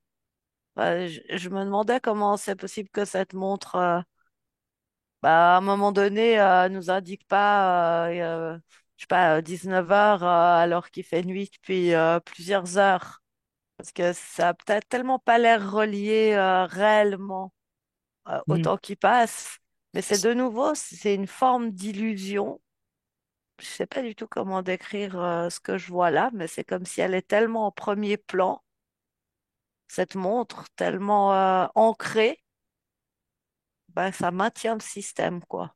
je me demandais comment c'est possible que cette montre, bah, à un moment donné, nous indique pas, je sais pas, 19 heures, alors qu'il fait nuit depuis plusieurs heures. Parce que ça a peut-être tellement pas l'air relié réellement au Mm. temps qui passe. Mais c'est de nouveau, c'est une forme d'illusion. Je sais pas du tout comment décrire ce que je vois là, mais c'est comme si elle est tellement en premier plan, cette montre, tellement ancrée, bah, ça maintient le système, quoi.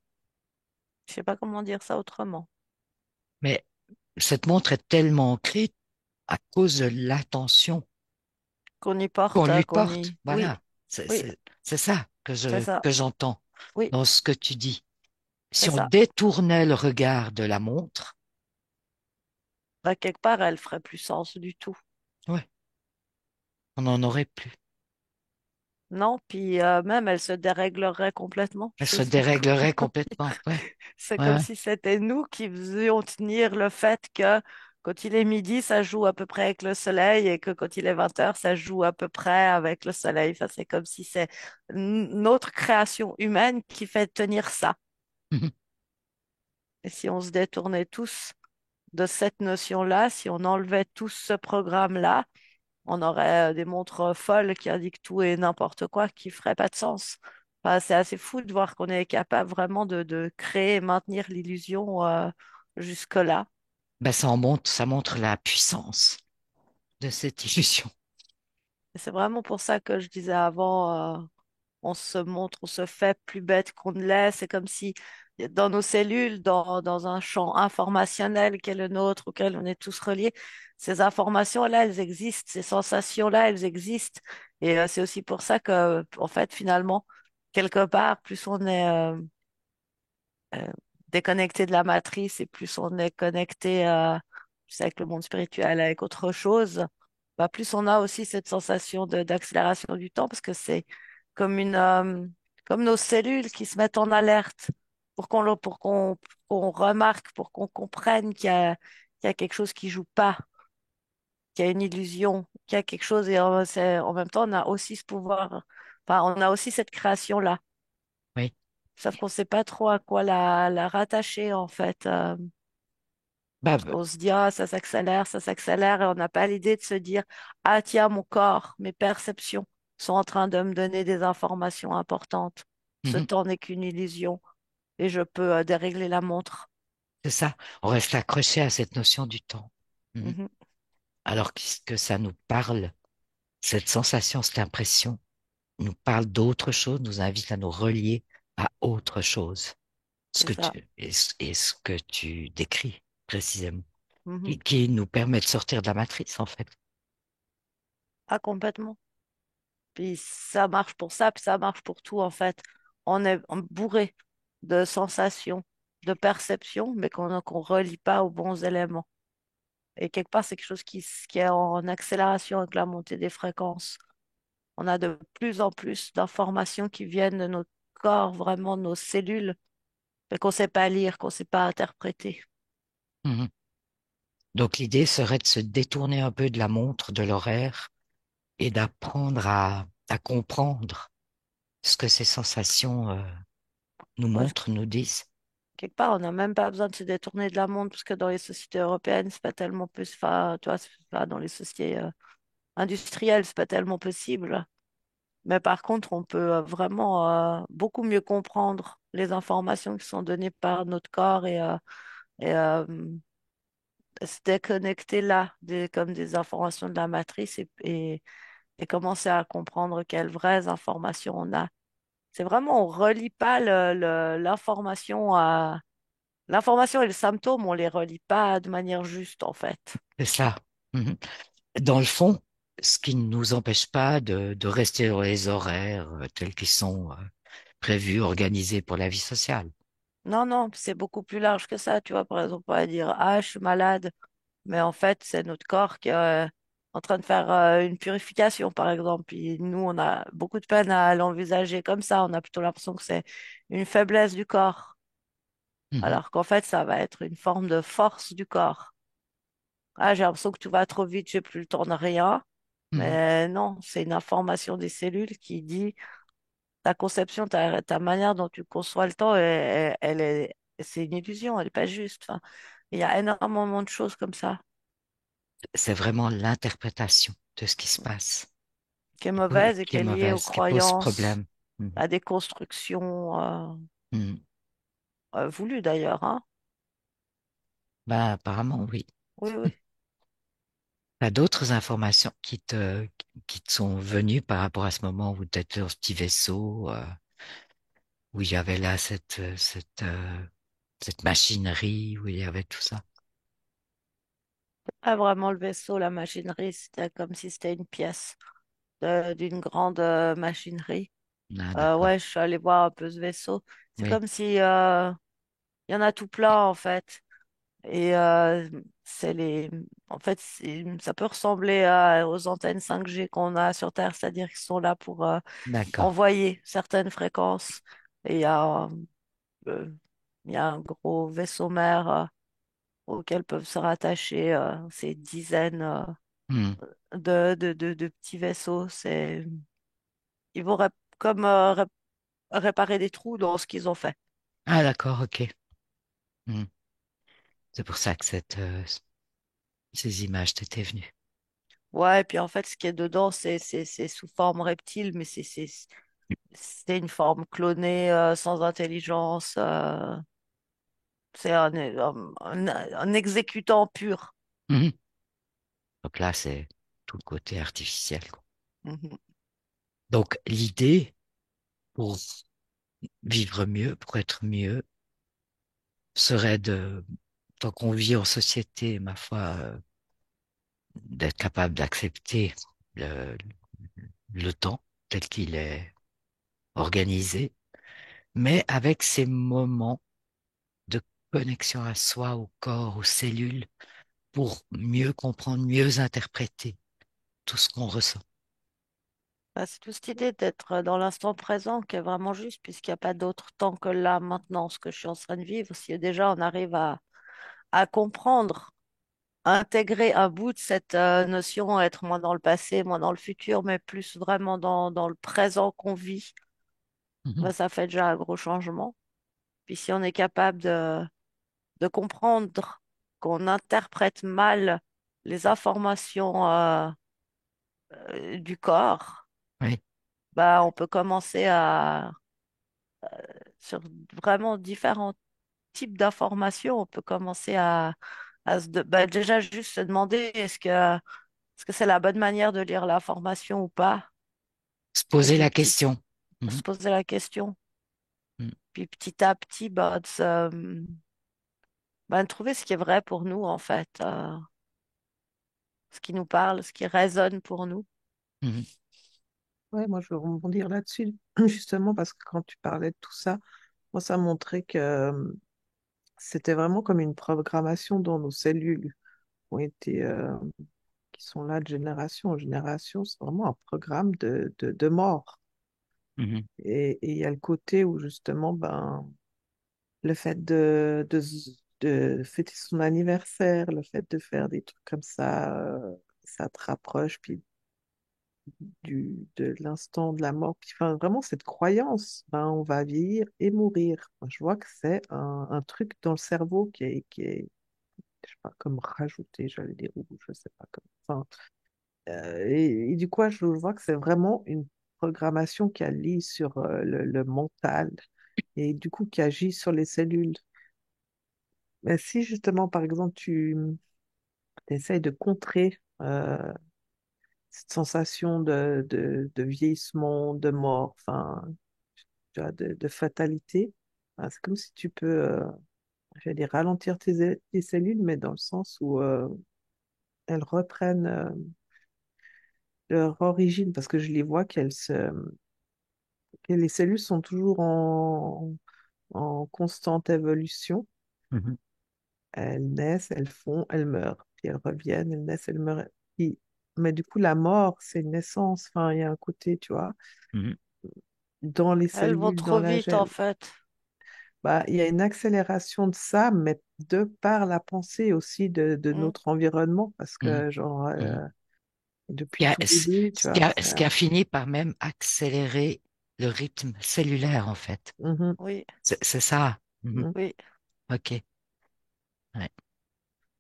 Je sais pas comment dire ça autrement. Mais cette montre est tellement ancrée à cause de l'attention Qu'on y qu'on porte, lui qu'on porte. y... Oui, Voilà. oui, C'est ça c'est ça. que j'entends Oui, dans ce que tu dis. c'est Si on ça. détournait le regard de la montre, Bah, quelque part, elle ferait plus sens du tout. ouais, on n'en aurait plus. Non, puis même, elle se déréglerait complètement. Elle Je se sais pas déréglerait comment dire. complètement. Ouais, C'est ouais, comme ouais. si c'était nous qui faisions tenir le fait que quand il est midi, ça joue à peu près avec le soleil et que quand il est 20 heures, ça joue à peu près avec le soleil. Enfin, c'est comme si c'est notre création humaine qui fait tenir ça. Mhm. Et si on se détournait tous de cette notion-là, si on enlevait tous ce programme-là, on aurait des montres folles qui indiquent tout et n'importe quoi qui ferait pas de sens. Enfin, c'est assez fou de voir qu'on est capable vraiment de créer et maintenir l'illusion jusque-là. Ben, ça montre la puissance de cette illusion. Et c'est vraiment pour ça que je disais avant, on se montre, on se fait plus bête qu'on ne l'est. C'est comme si dans nos cellules, dans un champ informationnel qui est le nôtre, auquel on est tous reliés, ces informations-là, elles existent, ces sensations-là, elles existent. Et c'est aussi pour ça que, en fait, finalement, quelque part, plus on est euh, déconnecté de la matrice et plus on est connecté tu sais, avec le monde spirituel, avec autre chose, bah, plus on a aussi cette sensation d'accélération du temps parce que c'est comme comme nos cellules qui se mettent en alerte pour qu'on remarque, pour qu'on comprenne qu'il y a quelque chose qui joue pas, qu'il y a une illusion, qu'il y a quelque chose et en même temps, on a aussi ce pouvoir, enfin, on a aussi cette création-là. Oui. Sauf qu'on sait pas trop à quoi la rattacher, en fait. Bah, Parce qu'on se dit, ah, ça s'accélère, et on n'a pas l'idée de se dire, ah, tiens, mon corps, mes perceptions sont en train de me donner des informations importantes. Ce mhm, temps n'est qu'une illusion et je peux dérégler la montre. c'est ça. On reste accroché à cette notion du temps. Mhm. Mhm. Alors que ça nous parle, cette sensation, cette impression, nous parle d'autre chose, nous invite à nous relier à autre chose. Ce C'est que ça. ce que tu décris précisément, Mhm. qui nous permet de sortir de la matrice, en fait. Ah, complètement. Puis ça marche pour ça, puis ça marche pour tout, en fait. On est bourré de sensations, de perceptions, mais qu'on relie pas aux bons éléments. Et quelque part, c'est quelque chose qui est en accélération avec la montée des fréquences. On a de plus en plus d'informations qui viennent de notre corps, vraiment de nos cellules, mais qu'on ne sait pas lire, qu'on ne sait pas interpréter. Mhm. Donc l'idée serait de se détourner un peu de la montre, de l'horaire, et d'apprendre à comprendre ce que ces sensations nous Moi, montrent, nous disent. quelque part, on n'a même pas besoin de se détourner de la montre, parce que dans les sociétés européennes, c'est pas tellement plus, enfin, tu vois, c'est pas dans les sociétés industrielles, c'est pas tellement possible. Mais par contre, on peut vraiment beaucoup mieux comprendre les informations qui sont données par notre corps et se déconnecter là, comme des informations de la matrice et commencer à comprendre quelles vraies informations on a. C'est vraiment, on relie pas l'information à... L'information et le symptôme, on les relie pas de manière juste, en fait. C'est ça. Mhm. Dans le fond, ce qui ne nous empêche pas de rester dans les horaires tels qu'ils sont prévus, organisés pour la vie sociale. Non, non, c'est beaucoup plus large que ça. Tu vois, par exemple, on va dire, ah, je suis malade. Mais en fait, c'est notre corps qui est en train de faire une purification, par exemple. Puis nous, on a beaucoup de peine à l'envisager comme ça. On a plutôt l'impression que c'est une faiblesse du corps, Mhm. alors qu'en fait, ça va être une forme de force du corps. Ah, j'ai l'impression que tout va trop vite, j'ai plus le temps de rien. Mhm. Mais non, c'est une information des cellules qui dit ta conception, ta manière dont tu conçois le temps, c'est une illusion, elle n'est pas juste. Enfin, il y a énormément de choses comme ça, C'est vraiment l'interprétation de ce qui se passe qui est mauvaise et qui qui est est liée aux mauvaise, qui pose croyances, problème. Mhm. à des constructions Mhm. voulues d'ailleurs, hein. Ben, apparemment, oui. Oui, oui. T'as d'autres informations qui te sont venues par rapport à ce moment où tu étais dans ce petit vaisseau, où il y avait là cette machinerie, où il y avait tout ça. Pas vraiment le vaisseau, la machinerie, c'était comme si c'était une pièce d'une grande machinerie. Ah, d'accord. Ouais, je suis allée voir un peu ce vaisseau. C'est Oui, comme si il y en a tout plein en fait. Et c'est les, en fait, ça peut ressembler aux antennes 5G qu'on a sur Terre, c'est-à-dire qu'ils sont là pour d'accord. envoyer certaines fréquences. Et euh, il y a un gros vaisseau mère auquel peuvent se rattacher ces dizaines Hmm. de petits vaisseaux. Ils vont comme réparer des trous dans ce qu'ils ont fait. Ah, d'accord, ok. Hmm. C'est pour ça que ces images t'étaient venues. Ouais, et puis en fait, ce qui est dedans, c'est sous forme reptile, mais c'est une forme clonée, sans intelligence. C'est un exécutant pur. Mhm. Donc là, c'est tout le côté artificiel, quoi. Mhm. Donc l'idée pour vivre mieux, pour être mieux, serait tant qu'on vit en société, ma foi, d'être capable d'accepter le, le temps tel qu'il est organisé, mais avec ces moments de connexion à soi, au corps, aux cellules, pour mieux comprendre, mieux interpréter tout ce qu'on ressent. Bah, c'est toute cette idée d'être dans l'instant présent qui est vraiment juste, puisqu'il n'y a pas d'autre temps que là, maintenant, ce que je suis en train de vivre. Si déjà on arrive à comprendre, à intégrer un bout de cette notion, être moins dans le passé, moins dans le futur, mais plus vraiment dans le présent qu'on vit, Mhm. bah, ça fait déjà un gros changement. Puis si on est capable de comprendre qu'on interprète mal les informations du corps, Oui, bah, on peut commencer sur vraiment différents types d'informations, on peut commencer bah, déjà juste se demander est-ce que c'est la bonne manière de lire l'information ou pas? se Et poser puis la question. se Mhm. poser la question. Mhm. Puis petit à petit, bah, bah, de trouver ce qui est vrai pour nous, en fait, ce qui nous parle, ce qui résonne pour nous. Mhm. Ouais, moi, je veux rebondir là-dessus, justement, parce que quand tu parlais de tout ça, moi, ça montrait que c'était vraiment comme une programmation dans nos cellules qui ont été, qui sont là de génération en génération. C'est vraiment un programme de mort. Mhm. Et il y a le côté où, justement, ben, le fait de fêter son anniversaire, le fait de faire des trucs comme ça te rapproche, puis de l'instant de la mort. Puis, enfin, vraiment, cette croyance, ben, on va vieillir et mourir. Moi, je vois que c'est un truc dans le cerveau qui est, je sais pas, comme rajouté, j'allais dire, ou je sais pas, comme, enfin, et du coup, je vois que c'est vraiment une programmation qui agit sur le mental et du coup qui agit sur les cellules. Mais si justement, par exemple, tu essayes de contrer cette sensation de vieillissement, de mort, enfin, tu vois, de fatalité. C'est comme si tu peux, j'allais dire, ralentir tes cellules, mais dans le sens où elles reprennent leur origine, parce que je les vois que les cellules sont toujours en constante évolution. Mhm. Elles naissent, elles font, elles meurent, puis elles reviennent, elles naissent, elles meurent. Mais du coup, la mort, c'est une naissance. Enfin, il y a un côté, tu vois, Mhm. dans les Elles vont cellules, dans trop la vite, en gène. fait. Bah, il y a une accélération de ça, mais de par la pensée aussi de Mm. notre environnement, parce Mhm. que, genre, Mhm. depuis tout début, tu vois, Ce qui a fini par même accélérer le rythme cellulaire, en fait. mhm, Oui, C'est ça. Mhm. mhm. oui. OK. Ouais.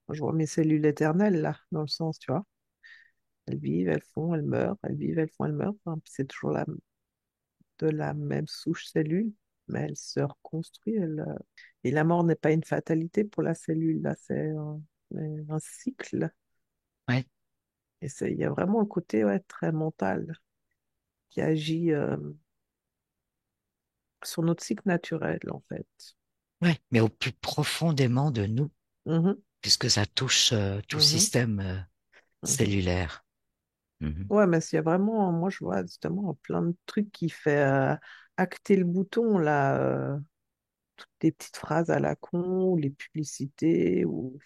Je vois mes cellules éternelles, là, dans le sens, tu vois. Elles vivent, elles font, elles meurent, elles vivent, elles font, elles meurent. Enfin, puis c'est toujours de la même souche cellule, mais elle se reconstruit. Et la mort n'est pas une fatalité pour la cellule, là, c'est un cycle. Ouais. Et il y a vraiment un côté ouais, très mental qui agit sur notre cycle naturel, en fait. Ouais. Mais au plus profondément de nous, Mhm, puisque ça touche tout le mhm, système mhm. cellulaire. Mhm. Ouais, mais s'il y a vraiment, moi je vois justement plein de trucs qui fait acter le bouton, là, des petites phrases à la con, ou les publicités, ou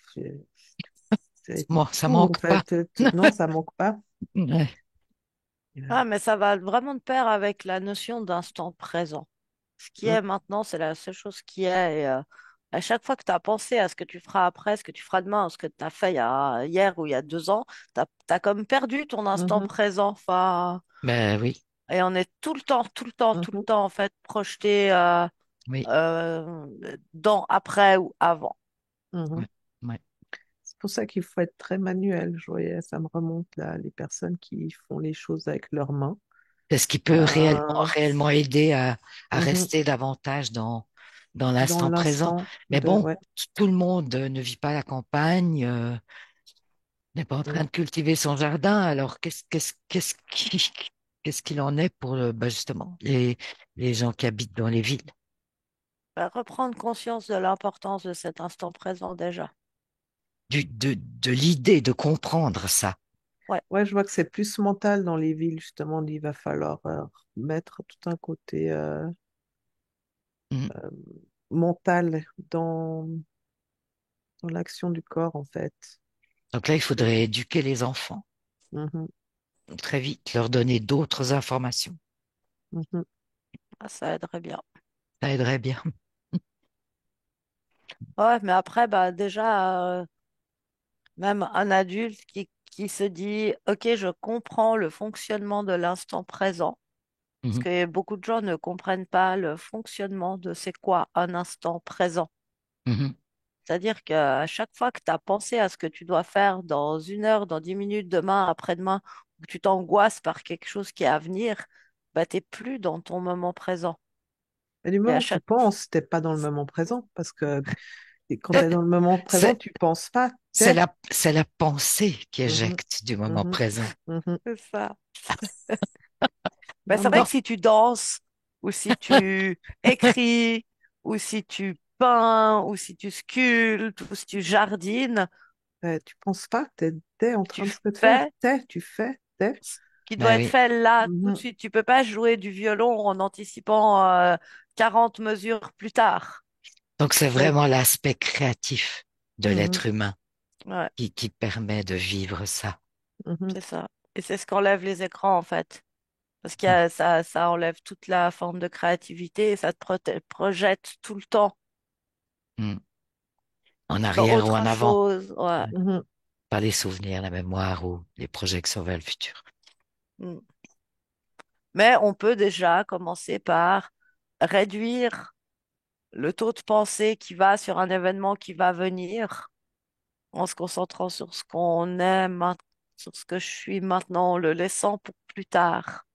c'est Moi, ça tout, en manque pas. fait. Non, ça manque pas. Ouais. Ah, mais ça va vraiment de pair avec la notion d'instant présent. Ce qui Mm, est maintenant, c'est la seule chose qui est. Et, à chaque fois que tu as pensé à ce que tu feras après, ce que tu feras demain, ce que tu as fait hier ou il y a 2 ans, tu as comme perdu ton instant mhm, présent. Enfin, Ben oui, et on est tout le temps, tout le temps, tout le mhm, temps, en fait, projeté oui. euh, dans, après ou avant. mhm. Ouais. Ouais. C'est pour ça qu'il faut être très manuel. Je voyais, ça me remonte là, les personnes qui font les choses avec leurs mains. C'est ce qui peut Euh, réellement aider à mhm, rester davantage dans dans l'instant présent. l'instant Mais de, bon, ouais. tout le monde ne vit pas à la campagne, n'est pas en train Mm. de cultiver son jardin. Alors, qu'est-ce qu'il en est pour, ben justement, les gens qui habitent dans les villes? Reprendre conscience de l'importance de cet instant présent déjà. De l'idée de comprendre ça. Ouais. Ouais, je vois que c'est plus mental dans les villes, justement. Il va falloir mettre tout un côté Mm. euh, mental dans l'action du corps, en fait. Donc là, il faudrait éduquer les enfants Mhm, très vite, leur donner d'autres informations. mhm. Ah, ça aiderait bien. Ça aiderait bien. Ouais, mais après, bah, déjà, même un adulte qui se dit, OK, je comprends le fonctionnement de l'instant présent, parce Mhm, que beaucoup de gens ne comprennent pas le fonctionnement de c'est quoi un instant présent. mhm. C'est-à-dire qu'à chaque fois que tu as pensé à ce que tu dois faire dans 1 heure, dans 10 minutes, demain, après-demain, ou que tu t'angoisses par quelque chose qui est à venir, bah, tu n'es plus dans ton moment présent. Et du Et à moment que tu chaque... penses, t'es pas dans le moment présent, parce que quand tu es dans le moment présent, C'est, tu penses pas, c'est t'es. la pensée qui Mhm, éjecte du moment mhm, présent. mhm. C'est ça. Bah, Non, c'est vrai non, que si tu danses, ou si tu écris, ou si tu peins, ou si tu sculptes, ou si tu jardines, tu penses pas, t'es en tu train de ce que tu fais. fais Tu fais, t'es. ce qui doit Ben être oui. fait là, tout de Mhm, suite. Tu peux pas jouer du violon en anticipant 40 mesures plus tard. Donc c'est ouais, vraiment l'aspect créatif de mhm, l'être humain Ouais, qui permet de vivre ça. mhm. c'est ça. Et c'est ce qu'enlève les écrans, en fait. Parce que Mm, ça enlève toute la forme de créativité et ça te projette tout le temps mm. En dans arrière ou en autre avant, chose. Ouais. Mhm. pas les souvenirs, la mémoire ou les projections vers le futur. Mm. Mais on peut déjà commencer par réduire le taux de pensée qui va sur un événement qui va venir en se concentrant sur ce qu'on aime, sur ce que je suis maintenant, en le laissant pour plus tard,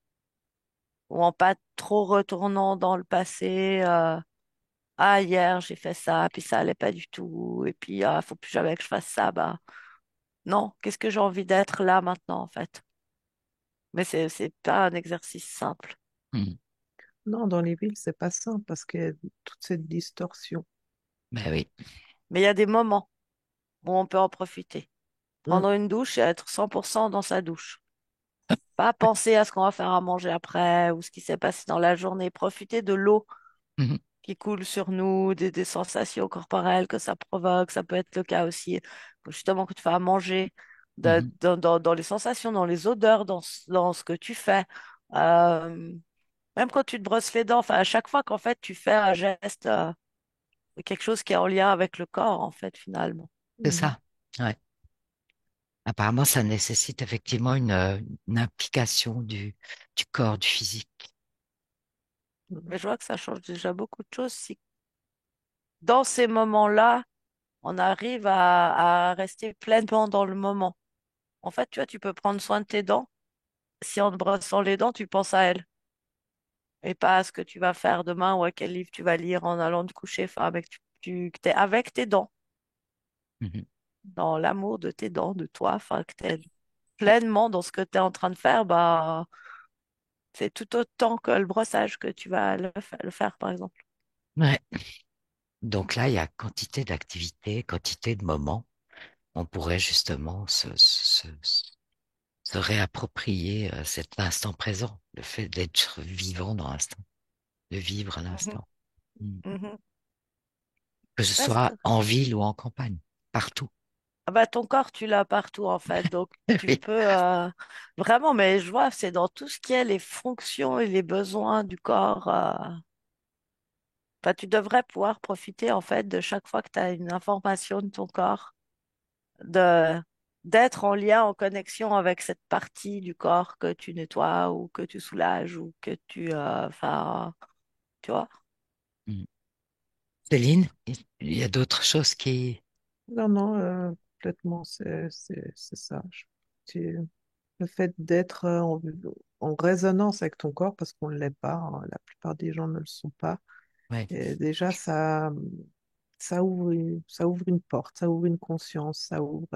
ou en pas trop retournant dans le passé. Ah, hier, j'ai fait ça, puis ça allait pas du tout, et puis faut plus jamais que je fasse ça. Bah, non, qu'est-ce que j'ai envie d'être là maintenant, en fait? Mais c'est pas un exercice simple. Mm. Non, dans les villes, c'est pas simple parce qu'il y a toute cette distorsion. Ben oui. Mais il y a des moments où on peut en profiter. Mm. Prendre une douche et être 100% dans sa douche. Pas penser à ce qu'on va faire à manger après ou ce qui s'est passé dans la journée. Profiter de l'eau Mhm, qui coule sur nous, des sensations corporelles que ça provoque. Ça peut être le cas aussi, justement, que tu fais à manger, mhm. dans les sensations, dans les odeurs, dans ce que tu fais. Euh, Même quand tu te brosses les dents, enfin, à chaque fois qu'en fait tu fais un geste, quelque chose qui est en lien avec le corps, en fait, finalement. C'est Mhm. ça. Ouais. Apparemment, ça nécessite effectivement une implication du corps, du physique. Mhm. Mais je vois que ça change déjà beaucoup de choses si dans ces moments-là, on arrive à rester pleinement dans le moment. En fait, tu vois, tu peux prendre soin de tes dents. Si en te brossant les dents, tu penses à elles et pas à ce que tu vas faire demain ou à quel livre tu vas lire en allant te coucher. Enfin, que t'es avec tes dents, Mhm. dans l'amour de tes dents, de toi, enfin, que t'es pleinement dans ce que tu es en train de faire, bah, c'est tout autant que le brossage que tu vas le faire, par exemple. Ouais. Donc là, il y a quantité d'activités, quantité de moments. On pourrait justement se réapproprier cet instant présent, le fait d'être vivant dans l'instant, de vivre à Mhm, l'instant. Mm. mhm. Que ce Parce soit que en ville ou en campagne, partout. ah bah, ton corps, tu l'as partout, en fait. Donc, tu Oui. peux vraiment, mais je vois, c'est dans tout ce qui est les fonctions et les besoins du corps. Enfin, tu devrais pouvoir profiter, en fait, de chaque fois que tu as une information de ton corps, de d'être en lien, en connexion avec cette partie du corps que tu nettoies ou que tu soulages ou que enfin, tu vois. Mm. Céline, il y a d'autres choses qui... Non, non, complètement, c'est ça. Le fait d'être en résonance avec ton corps, parce qu'on ne l'est pas, hein, la plupart des gens ne le sont pas. Ouais, Et déjà, ça ouvre une porte, ça ouvre une conscience, ça ouvre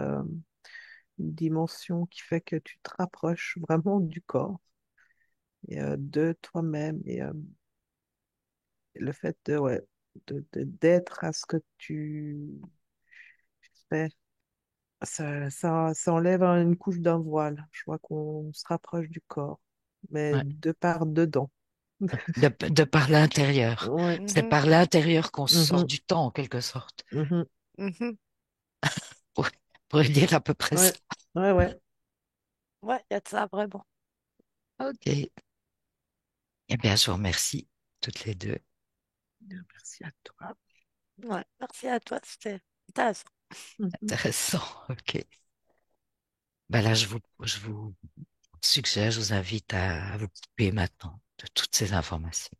une dimension qui fait que tu te rapproches vraiment du corps et de toi-même. Et le fait ouais, d'être à ce que tu fais ça enlève une couche d'un voile. Je vois qu'on se rapproche du corps, mais Ouais. de part dedans. De par l'intérieur. Ouais. C'est Mhm, par l'intérieur qu'on sort Mhm, du temps, en quelque sorte. mhm. mhm. Pour, pour dire à peu près ça. Ouais, ouais, ouais. Ouais, il y a de ça vraiment. OK. Eh bien, je vous remercie toutes les deux. Bien, merci à toi. Ouais, merci à toi, c'était intéressant. Mhm. Intéressant. OK. Ben là, je vous suggère, je vous invite à vous couper maintenant de toutes ces informations.